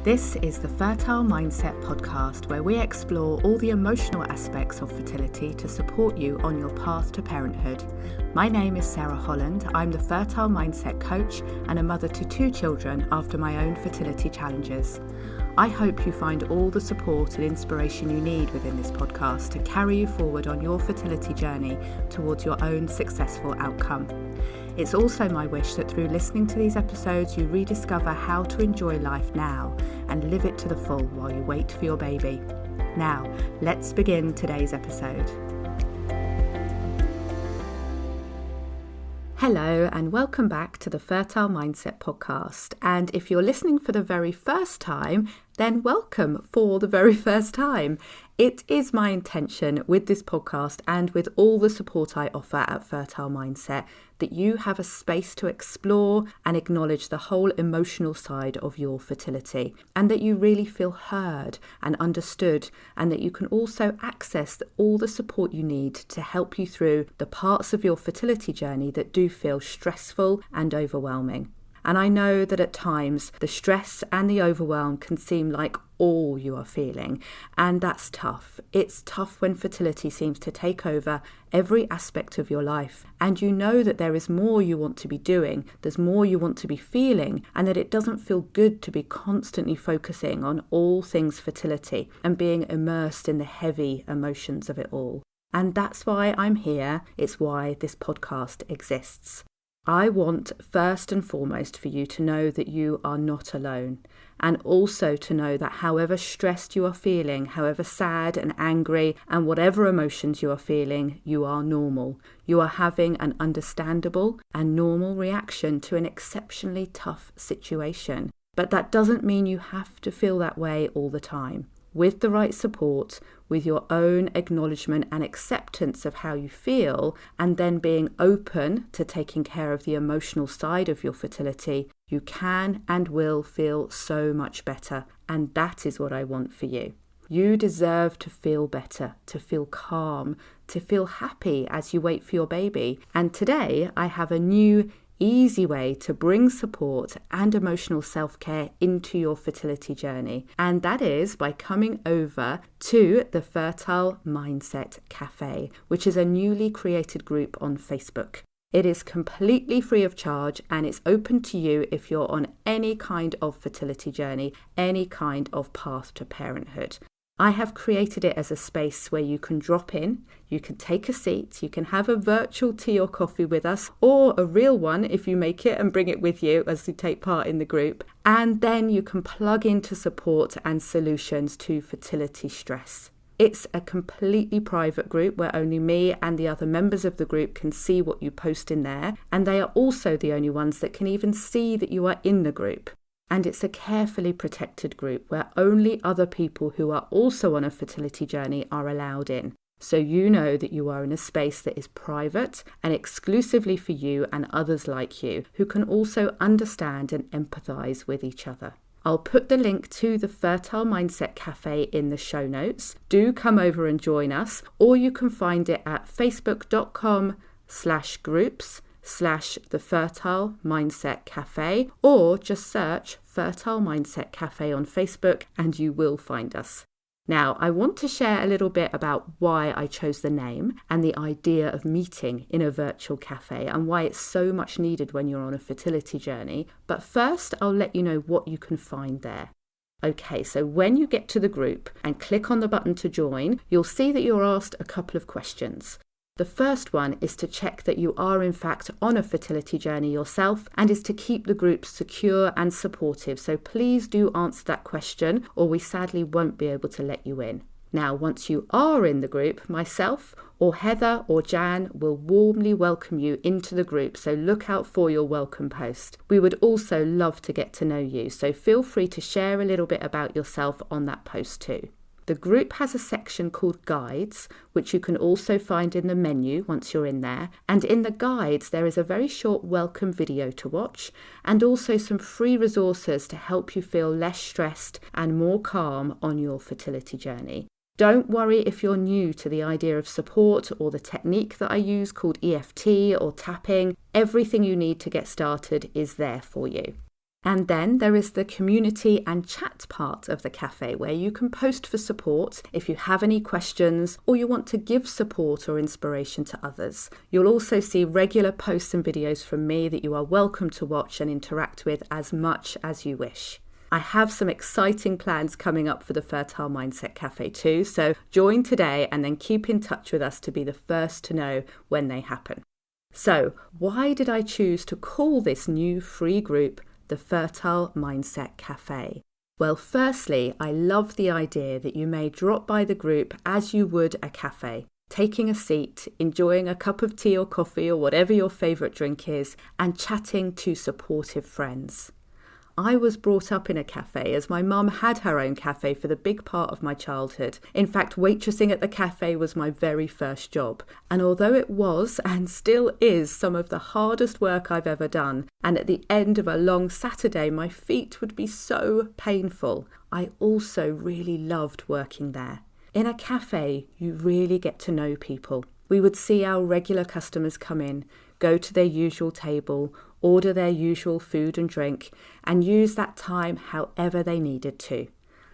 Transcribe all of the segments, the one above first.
This is the Fertile Mindset podcast, where we explore all the emotional aspects of fertility to support you on your path to parenthood. My name is Sarah Holland. I'm the Fertile Mindset coach and a mother to 2 children after my own fertility challenges. I hope you find all the support and inspiration you need within this podcast to carry you forward on your fertility journey towards your own successful outcome. It's also my wish that through listening to these episodes, you rediscover how to enjoy life now and live it to the full while you wait for your baby. Now, let's begin today's episode. Hello and welcome back to the Fertile Mindset podcast. And if you're listening for the very first time, then welcome for the very first time. It is my intention with this podcast and with all the support I offer at Fertile Mindset that you have a space to explore and acknowledge the whole emotional side of your fertility, and that you really feel heard and understood, and that you can also access all the support you need to help you through the parts of your fertility journey that do feel stressful and overwhelming. And I know that at times the stress and the overwhelm can seem like all you are feeling, and that's tough. It's tough when fertility seems to take over every aspect of your life, and you know that there is more you want to be doing, there's more you want to be feeling, and that it doesn't feel good to be constantly focusing on all things fertility and being immersed in the heavy emotions of it all. And that's why I'm here. It's why this podcast exists. I want first and foremost for you to know that you are not alone, and also to know that however stressed you are feeling, however sad and angry and whatever emotions you are feeling, you are normal. You are having an understandable and normal reaction to an exceptionally tough situation. But that doesn't mean you have to feel that way all the time. With the right support, with your own acknowledgement and acceptance of how you feel, and then being open to taking care of the emotional side of your fertility, you can and will feel so much better. And that is what I want for you. You deserve to feel better, to feel calm, to feel happy as you wait for your baby. And today I have a new easy way to bring support and emotional self-care into your fertility journey, and that is by coming over to the Fertile Mindset Café, which is a newly created group on Facebook. It is completely free of charge, and it's open to you if you're on any kind of fertility journey, any kind of path to parenthood. I have created it as a space where you can drop in, you can take a seat, you can have a virtual tea or coffee with us, or a real one if you make it and bring it with you as you take part in the group. And then you can plug into support and solutions to fertility stress. It's a completely private group where only me and the other members of the group can see what you post in there, and they are also the only ones that can even see that you are in the group. And it's a carefully protected group where only other people who are also on a fertility journey are allowed in. So you know that you are in a space that is private and exclusively for you and others like you who can also understand and empathise with each other. I'll put the link to the Fertile Mindset Café in the show notes. Do come over and join us, or you can find it at facebook.com/groups/the Fertile Mindset Café, or just search Fertile Mindset Café on Facebook and you will find us. Now, I want to share a little bit about why I chose the name and the idea of meeting in a virtual cafe and why it's so much needed when you're on a fertility journey. But first, I'll let you know what you can find there. Okay, so when you get to the group and click on the button to join, you'll see that you're asked a couple of questions. The first one is to check that you are in fact on a fertility journey yourself, and is to keep the group secure and supportive. So please do answer that question, or we sadly won't be able to let you in. Now, once you are in the group, myself or Heather or Jan will warmly welcome you into the group, so look out for your welcome post. We would also love to get to know you, so feel free to share a little bit about yourself on that post too. The group has a section called Guides, which you can also find in the menu once you're in there. And in the guides, there is a very short welcome video to watch, and also some free resources to help you feel less stressed and more calm on your fertility journey. Don't worry if you're new to the idea of support or the technique that I use called EFT or tapping. Everything you need to get started is there for you. And then there is the community and chat part of the cafe where you can post for support if you have any questions or you want to give support or inspiration to others. You'll also see regular posts and videos from me that you are welcome to watch and interact with as much as you wish. I have some exciting plans coming up for the Fertile Mindset Café too, so join today and then keep in touch with us to be the first to know when they happen. So, why did I choose to call this new free group the Fertile Mindset Café? Well, firstly, I love the idea that you may drop by the group as you would a cafe, taking a seat, enjoying a cup of tea or coffee or whatever your favourite drink is, and chatting to supportive friends. I was brought up in a cafe as my mum had her own cafe for the big part of my childhood. In fact, waitressing at the cafe was my very first job. And although it was and still is some of the hardest work I've ever done, and at the end of a long Saturday my feet would be so painful, I also really loved working there. In a cafe, you really get to know people. We would see our regular customers come in, go to their usual table, order their usual food and drink, and use that time however they needed to.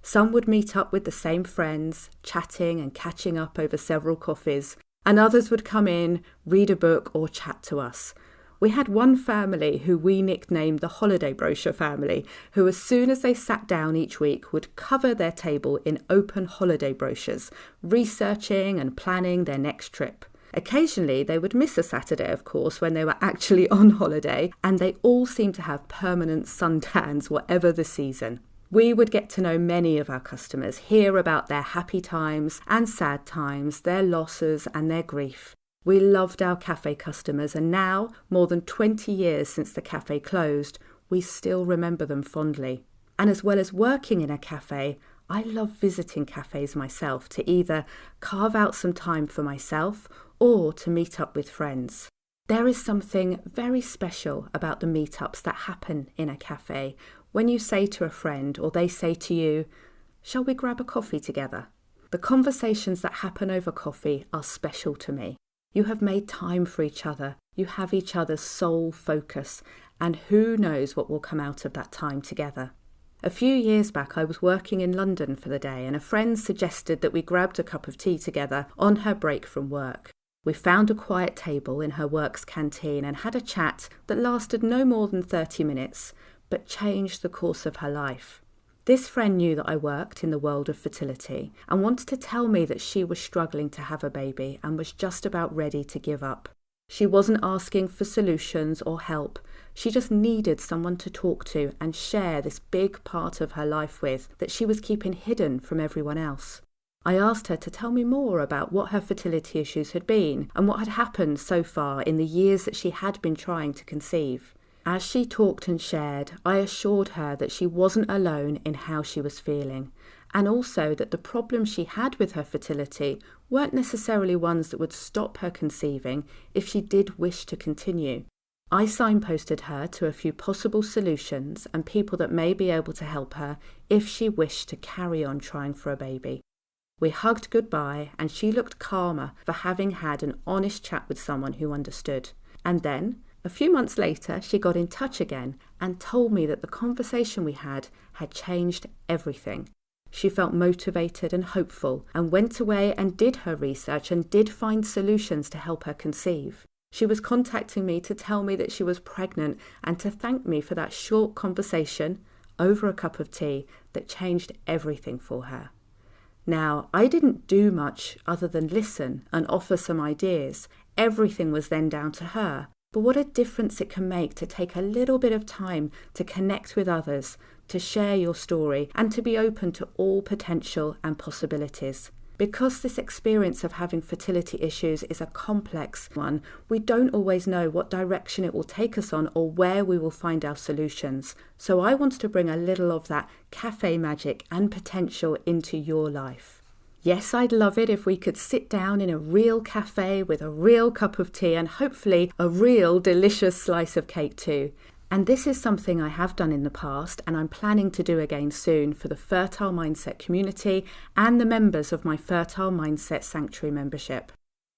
Some would meet up with the same friends, chatting and catching up over several coffees, and others would come in, read a book or chat to us. We had one family who we nicknamed the holiday brochure family, who as soon as they sat down each week would cover their table in open holiday brochures, researching and planning their next trip. Occasionally they would miss a Saturday, of course, when they were actually on holiday, and they all seemed to have permanent suntans, whatever the season. We would get to know many of our customers, hear about their happy times and sad times, their losses and their grief. We loved our cafe customers, and now, more than 20 years since the cafe closed, we still remember them fondly. And as well as working in a cafe, I love visiting cafes myself to either carve out some time for myself or to meet up with friends. There is something very special about the meetups that happen in a cafe when you say to a friend or they say to you, "Shall we grab a coffee together?" The conversations that happen over coffee are special to me. You have made time for each other, you have each other's sole focus, and who knows what will come out of that time together. A few years back I was working in London for the day and a friend suggested that we grabbed a cup of tea together on her break from work. We found a quiet table in her work's canteen and had a chat that lasted no more than 30 minutes, but changed the course of her life. This friend knew that I worked in the world of fertility and wanted to tell me that she was struggling to have a baby and was just about ready to give up. She wasn't asking for solutions or help. She just needed someone to talk to and share this big part of her life with that she was keeping hidden from everyone else. I asked her to tell me more about what her fertility issues had been and what had happened so far in the years that she had been trying to conceive. As she talked and shared, I assured her that she wasn't alone in how she was feeling, and also that the problems she had with her fertility weren't necessarily ones that would stop her conceiving if she did wish to continue. I signposted her to a few possible solutions and people that may be able to help her if she wished to carry on trying for a baby. We hugged goodbye and she looked calmer for having had an honest chat with someone who understood. And then, a few months later, she got in touch again and told me that the conversation we had changed everything. She felt motivated and hopeful and went away and did her research and did find solutions to help her conceive. She was contacting me to tell me that she was pregnant and to thank me for that short conversation over a cup of tea that changed everything for her. Now, I didn't do much other than listen and offer some ideas. Everything was then down to her. But what a difference it can make to take a little bit of time to connect with others, to share your story, and to be open to all potential and possibilities. Because this experience of having fertility issues is a complex one, we don't always know what direction it will take us on or where we will find our solutions. So I want to bring a little of that cafe magic and potential into your life. Yes, I'd love it if we could sit down in a real cafe with a real cup of tea and hopefully a real delicious slice of cake too. And this is something I have done in the past and I'm planning to do again soon for the Fertile Mindset community and the members of my Fertile Mindset Sanctuary membership.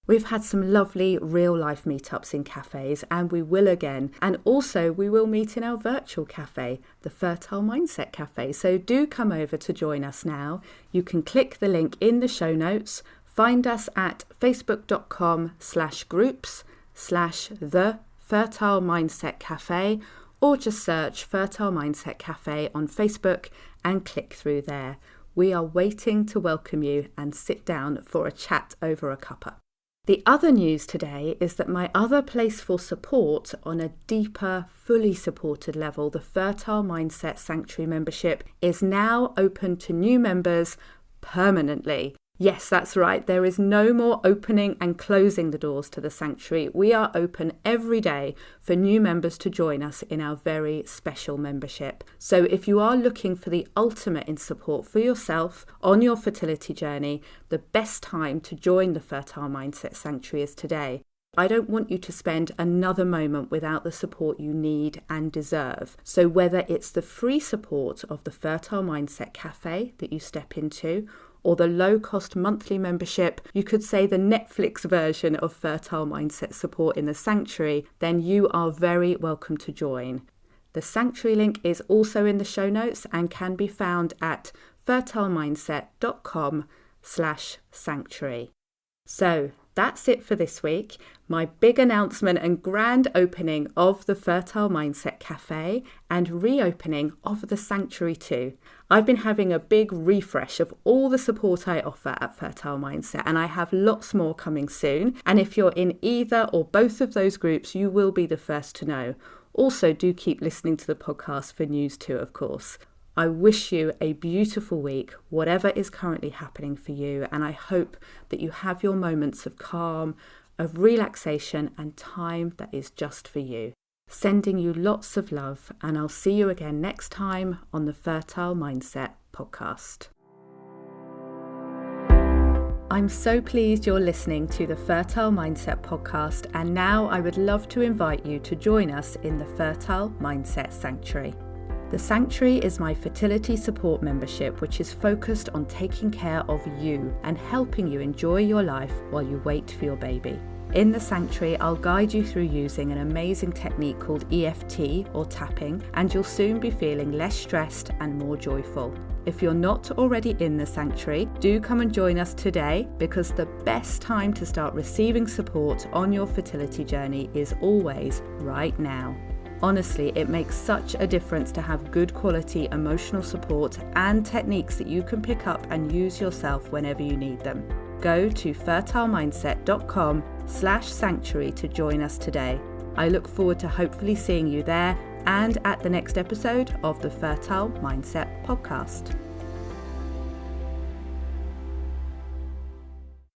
We've had some lovely real-life meetups in cafes, and we will again. And also we will meet in our virtual cafe, the Fertile Mindset Café. So do come over to join us now. You can click the link in the show notes. Find us at facebook.com/groups/the Fertile Mindset Café, or just search Fertile Mindset Café on Facebook and click through there. We are waiting to welcome you and sit down for a chat over a cuppa. The other news today is that my other place for support on a deeper, fully supported level, the Fertile Mindset Sanctuary membership, is now open to new members permanently. Yes, that's right. There is no more opening and closing the doors to the sanctuary. We are open every day for new members to join us in our very special membership. So if you are looking for the ultimate in support for yourself on your fertility journey, the best time to join the Fertile Mindset Sanctuary is today. I don't want you to spend another moment without the support you need and deserve. So whether it's the free support of the Fertile Mindset Café that you step into, or the low-cost monthly membership, you could say the Netflix version of Fertile Mindset support in the Sanctuary, then you are very welcome to join. The Sanctuary link is also in the show notes and can be found at fertilemindset.com/sanctuary. So that's it for this week. My big announcement and grand opening of the Fertile Mindset Café and reopening of the Sanctuary too. I've been having a big refresh of all the support I offer at Fertile Mindset, and I have lots more coming soon. And if you're in either or both of those groups, you will be the first to know. Also, do keep listening to the podcast for news too, of course. I wish you a beautiful week, whatever is currently happening for you, and I hope that you have your moments of calm, of relaxation and time that is just for you. Sending you lots of love, and I'll see you again next time on the Fertile Mindset podcast. I'm so pleased you're listening to the Fertile Mindset podcast, and now I would love to invite you to join us in the Fertile Mindset Sanctuary. The Sanctuary is my fertility support membership, which is focused on taking care of you and helping you enjoy your life while you wait for your baby. In the Sanctuary, I'll guide you through using an amazing technique called EFT or tapping, and you'll soon be feeling less stressed and more joyful. If you're not already in the Sanctuary, do come and join us today, because the best time to start receiving support on your fertility journey is always right now. Honestly, it makes such a difference to have good quality emotional support and techniques that you can pick up and use yourself whenever you need them. Go to fertilemindset.com/sanctuary to join us today. I look forward to hopefully seeing you there and at the next episode of the Fertile Mindset podcast.